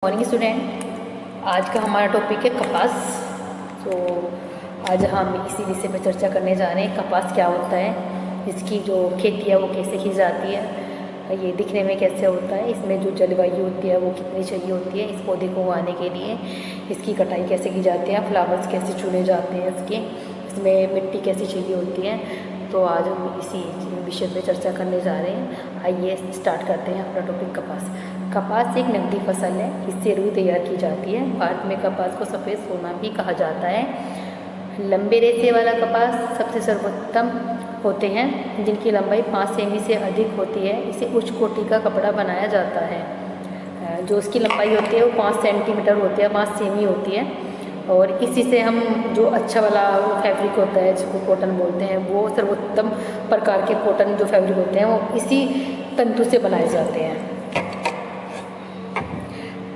Morning student, आज का हमारा टॉपिक है कपास। तो आज हम इसी विषय पर चर्चा करने जा रहे हैं। कपास क्या होता है, इसकी जो खेती है वो कैसे की जाती है, ये दिखने में कैसे होता है, इसमें जो जलवायु होती है वो कितनी चाहिए होती है इस पौधे को उगाने के लिए, इसकी कटाई कैसे की जाती है, फ्लावर्स कैसे चुने जाते हैं इसके, इसमें मिट्टी कैसी चाहिए होती है। तो आज हम इसी विषय पर चर्चा करने जा रहे हैं। आइए स्टार्ट करते हैं अपना टॉपिक कपास। कपास एक नकदी फसल है, इससे रुई तैयार की जाती है। भारत में कपास को सफ़ेद सोना भी कहा जाता है। लंबे रेशे वाला कपास सबसे सर्वोत्तम होते हैं, जिनकी लंबाई 5 सेमी से अधिक होती है। इसे उच्च कोटि का कपड़ा बनाया जाता है। जो इसकी लंबाई होती है वो 5 सेंटीमीटर होती है, 5 सेमी होती है। और इसी से हम जो अच्छा वाला फैब्रिक होता है जिसको कॉटन बोलते हैं, वो सर्वोत्तम प्रकार के कॉटन जो फैब्रिक होते हैं वो इसी तंतु से बनाए जाते हैं।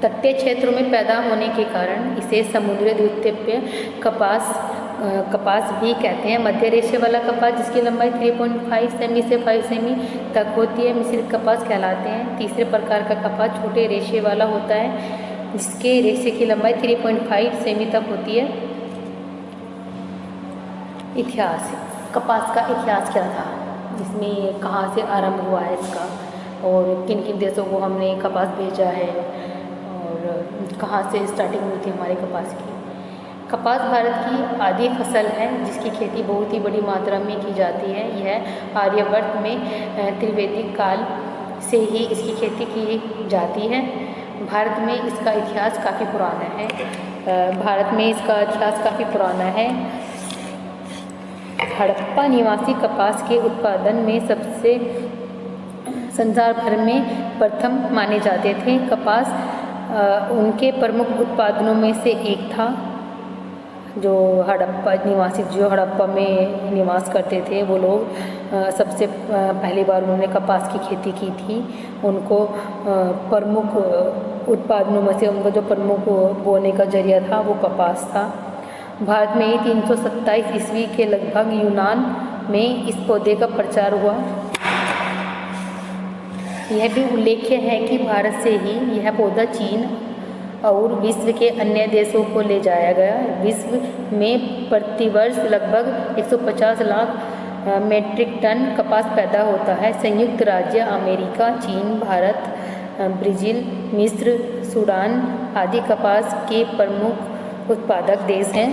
तटीय क्षेत्रों में पैदा होने के कारण इसे समुद्री द्वितीय कपास भी कहते हैं। मध्य रेशे वाला कपास जिसकी लंबाई 3.5 सेमी से 5 सेमी तक होती है मिश्रित कपास कहलाते हैं। तीसरे प्रकार का कपास छोटे रेशे वाला होता है, जिसके रेशे की लंबाई 3.5 सेमी तक होती है। इतिहास, कपास का इतिहास क्या था, इसमें कहाँ से आरंभ हुआ है इसका, और किन किन देशों को हमने कपास भेजा है, और कहाँ से स्टार्टिंग हुई थी हमारे कपास की। कपास भारत की आदि फसल है, जिसकी खेती बहुत ही बड़ी मात्रा में की जाती है। यह आर्यवर्त में त्रिवेदिक काल से ही इसकी खेती की जाती है। भारत में इसका इतिहास काफ़ी पुराना है। हड़प्पा निवासी कपास के उत्पादन में सबसे संसार भर में प्रथम माने जाते थे। कपास उनके प्रमुख उत्पादनों में से एक था। जो हड़प्पा में निवास करते थे वो लोग सबसे पहली बार उन्होंने कपास की खेती की थी। उनको प्रमुख उत्पादनों में से उनका जो प्रमुख बोने का जरिया था वो कपास था। भारत में 327 ईस्वी के लगभग यूनान में इस पौधे का प्रचार हुआ। यह भी उल्लेख्य है कि भारत से ही यह पौधा चीन और विश्व के अन्य देशों को ले जाया गया। विश्व में प्रतिवर्ष लगभग 150 लाख मीट्रिक टन कपास पैदा होता है। संयुक्त राज्य अमेरिका, चीन, भारत, ब्राज़ील, मिस्र, सूडान आदि कपास के प्रमुख उत्पादक देश हैं।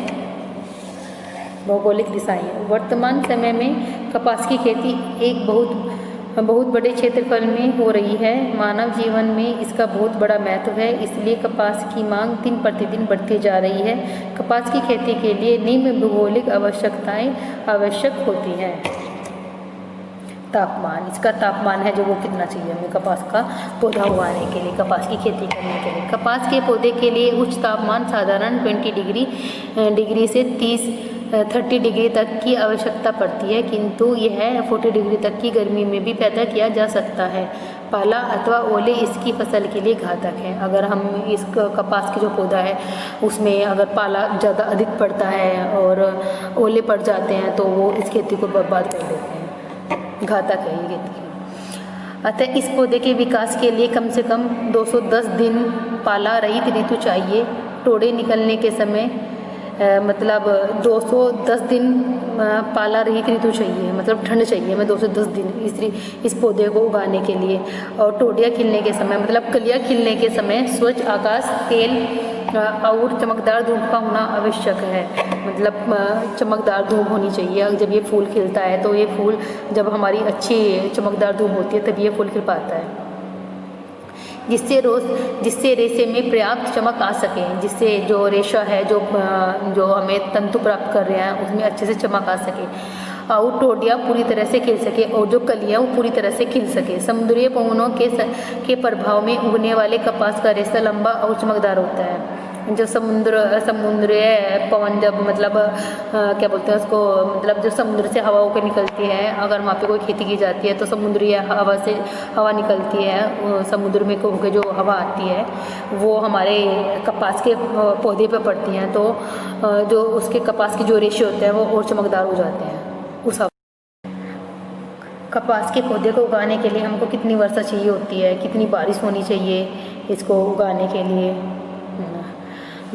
भौगोलिक दिशाएं, वर्तमान समय में कपास की खेती एक बहुत बड़े क्षेत्रफल में हो रही है। मानव जीवन में इसका बहुत बड़ा महत्व है, इसलिए कपास की मांग दिन प्रतिदिन बढ़ती जा रही है। कपास की खेती के लिए निम्न भौगोलिक आवश्यकताएं आवश्यक होती हैं। तापमान, इसका तापमान है जो वो कितना चाहिए हमें कपास का पौधा उगाने के लिए, कपास की खेती करने के लिए। कपास के पौधे के लिए उच्च तापमान साधारण 20 डिग्री से 30 डिग्री तक की आवश्यकता पड़ती है, किंतु यह 40 डिग्री तक की गर्मी में भी पैदा किया जा सकता है। पाला अथवा ओले इसकी फसल के लिए घातक है। अगर हम इस कपास की जो पौधा है उसमें अगर पाला ज़्यादा अधिक पड़ता है और ओले पड़ जाते हैं तो वो इस खेती को बर्बाद कर देते हैं, घातक है ये खेती। अतः इस पौधे के विकास के लिए कम से कम 210 दिन पाला रहित ऋतु चाहिए। टोड़े निकलने के समय 210 दिन पाला रहित ऋतु चाहिए, मतलब ठंड चाहिए हमें 210 दिन इस पौधे को उगाने के लिए। और टोडियाँ खिलने के समय, मतलब कलियाँ खिलने के समय स्वच्छ आकाश, तेल और चमकदार धूप का होना आवश्यक है। मतलब चमकदार धूप होनी चाहिए। जब ये फूल खिलता है तो ये फूल जब हमारी अच्छी चमकदार धूप होती है तभी ये फूल खिल पाता है, जिससे रेशे में पर्याप्त चमक आ सके, जिससे जो रेशा है जो हमें तंतु प्राप्त कर रहे हैं उसमें अच्छे से चमक आ सके और टोडियाँ पूरी तरह से खिल सके और जो कलियाँ वो पूरी तरह से खिल सके। समुद्री पवनों के प्रभाव में उगने वाले कपास का रेशा लंबा और चमकदार होता है। जो समुद्री पवन जब क्या बोलते हैं उसको, मतलब जो समुद्र से हवा होकर निकलती है, अगर वहाँ पे कोई खेती की जाती है तो समुद्री हवा से हवा निकलती है, समुद्र में होकर जो हवा आती है वो हमारे कपास के पौधे पे पड़ती हैं, तो जो उसके कपास के जो रेशे होते हैं वो और चमकदार हो जाते हैं उस हवा। कपास के पौधे को उगाने के लिए हमको कितनी वर्षा चाहिए होती है, कितनी बारिश होनी चाहिए, इसको उगाने के लिए।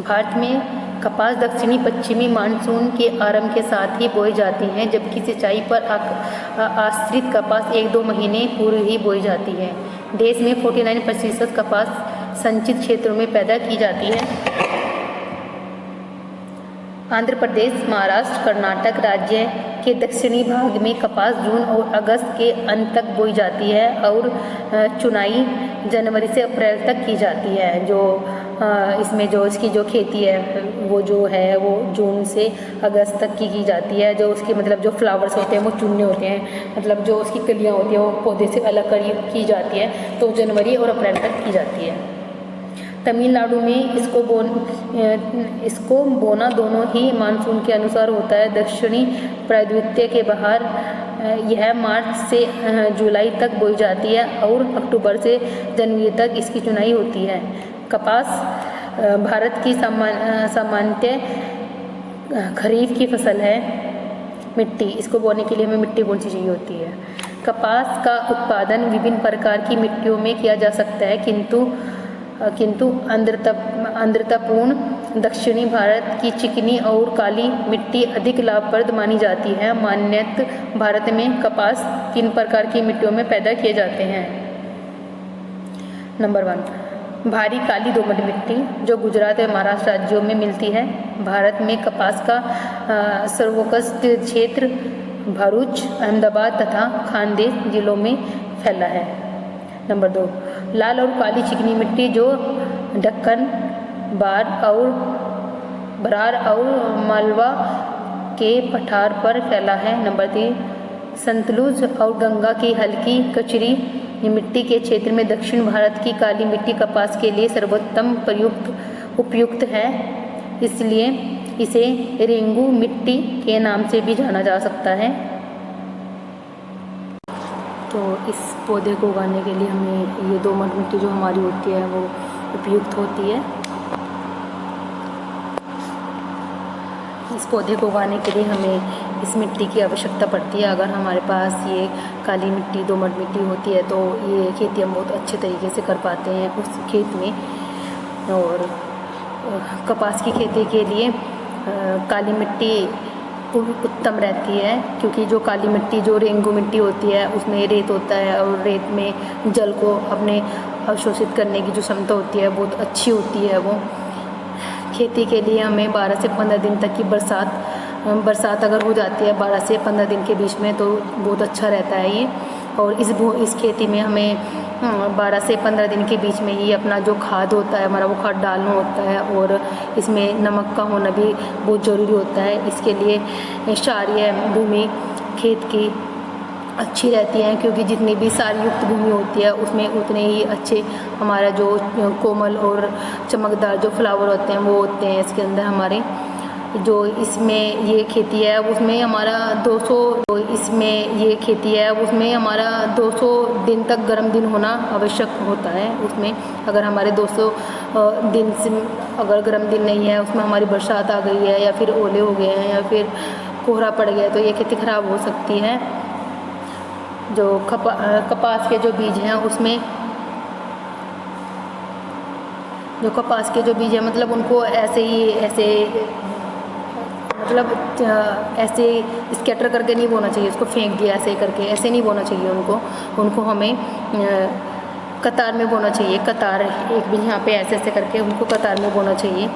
भारत में कपास दक्षिणी पश्चिमी मानसून के आरंभ के साथ ही बोई जाती हैं, जबकि सिंचाई पर आश्रित कपास 1-2 महीने पूर्व ही बोई जाती है। देश में 49% कपास संचित क्षेत्रों में पैदा की जाती है। आंध्र प्रदेश, महाराष्ट्र, कर्नाटक राज्य के दक्षिणी भाग में कपास जून और अगस्त के अंत तक बोई जाती है और चुनाई जनवरी से अप्रैल तक की जाती है। जो इसमें जो इसकी जो खेती है वो जो है वो जून से अगस्त तक की जाती है। जो उसके मतलब जो फ्लावर्स होते हैं वो चुनने होते हैं, मतलब जो उसकी कलियाँ होती हैं वो पौधे से अलग की जाती है, तो जनवरी और अप्रैल तक की जाती है। तमिलनाडु में इसको बोना दोनों ही मानसून के अनुसार होता है। दक्षिणी प्रायद्वीप के बाहर यह मार्च से जुलाई तक बोई जाती है और अक्टूबर से जनवरी तक इसकी चुनाई होती है। कपास भारत की सामान्यतः खरीफ की फसल है। मिट्टी, इसको बोने के लिए हमें मिट्टी कौन सी चाहिए होती है। कपास का उत्पादन विभिन्न प्रकार की मिट्टियों में किया जा सकता है, किंतु आर्द्रतापूर्ण दक्षिणी भारत की चिकनी और काली मिट्टी अधिक लाभप्रद मानी जाती है। मान्यतः भारत में कपास 3 प्रकार की मिट्टियों में पैदा किए जाते हैं। नंबर 1, भारी काली दोमट मिट्टी, जो गुजरात और महाराष्ट्र राज्यों में मिलती है। भारत में कपास का सर्वोत्कृष्ट क्षेत्र भरूच, अहमदाबाद तथा खानदेश जिलों में फैला है। नंबर 2, लाल और काली चिकनी मिट्टी, जो दक्कन, बरार और मालवा के पठार पर फैला है। नंबर 3, सतलुज और गंगा की हल्की कचरी मिट्टी के क्षेत्र में दक्षिण भारत की काली मिट्टी कपास के लिए सर्वोत्तम उपयुक्त है, इसलिए इसे रेंगू मिट्टी के नाम से भी जाना जा सकता है। तो इस पौधे को उगाने के लिए हमें ये दोमट मिट्टी जो हमारी होती है वो उपयुक्त होती है। इस पौधे को उगाने के लिए हमें इस मिट्टी की आवश्यकता पड़ती है। अगर हमारे पास ये काली मिट्टी, दोमट मिट्टी होती है तो ये खेती हम बहुत अच्छे तरीके से कर पाते हैं उस खेत में। और कपास की खेती के लिए काली मिट्टी उत्तम रहती है, क्योंकि जो काली मिट्टी, जो रेंगू मिट्टी होती है उसमें रेत होता है और रेत में जल को अपने अवशोषित करने की जो क्षमता होती है बहुत अच्छी होती है। वो खेती के लिए हमें 12 से 15 दिन तक की बरसात अगर हो जाती है 12 से 15 दिन के बीच में तो बहुत अच्छा रहता है ये। और इस खेती में हमें 12 से 15 दिन के बीच में ही अपना जो खाद होता है हमारा वो खाद डालना होता है, और इसमें नमक का होना भी बहुत ज़रूरी होता है। इसके लिए क्षारीय भूमि खेत की अच्छी रहती है, क्योंकि जितनी भी सारयुक्त भूमि होती है उसमें उतने ही अच्छे हमारा जो कोमल और चमकदार जो फ्लावर होते हैं वो होते हैं इसके अंदर हमारे। जो इसमें ये खेती है उसमें हमारा 200 दिन तक गर्म दिन होना आवश्यक होता है। उसमें अगर हमारे 200 दिन से अगर गर्म दिन नहीं है, उसमें हमारी बरसात आ गई है या फिर ओले हो गए हैं या फिर कोहरा पड़ गया तो ये खेती ख़राब हो सकती है। जो कपास के जो बीज हैं उसमें जो कपास के जो बीज हैं मतलब उनको ऐसे स्कैटर करके नहीं बोना चाहिए, उसको फेंक दिया ऐसे करके, ऐसे नहीं बोना चाहिए उनको हमें कतार में बोना चाहिए। कतार एक बीज यहाँ पे ऐसे करके उनको कतार में बोना चाहिए।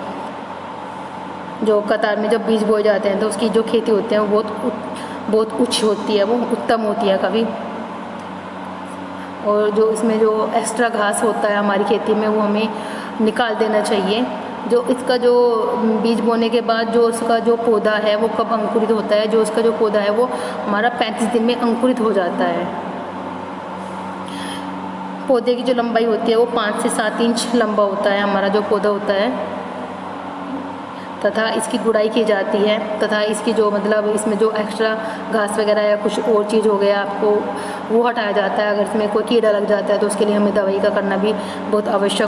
जो कतार में जब बीज बोए जाते हैं तो उसकी जो खेती होती है वो बहुत ऊँची होती है, वो उत्तम होती है काफ़ी। और जो इसमें जो एक्स्ट्रा घास होता है हमारी खेती में वो हमें निकाल देना चाहिए। जो इसका जो बीज बोने के बाद जो उसका जो पौधा है वो कब अंकुरित होता है, जो उसका जो पौधा है वो हमारा 35 दिन में अंकुरित हो जाता है। पौधे की जो लंबाई होती है वो 5 से 7 इंच लंबा होता है हमारा जो पौधा होता है, तथा इसकी गुड़ाई की जाती है, तथा इसकी जो मतलब इसमें जो एक्स्ट्रा घास वगैरह या कुछ और चीज़ हो गया आपको वो हटाया जाता है। अगर इसमें कोई कीड़ा लग जाता है तो उसके लिए हमें दवाई का करना भी बहुत आवश्यक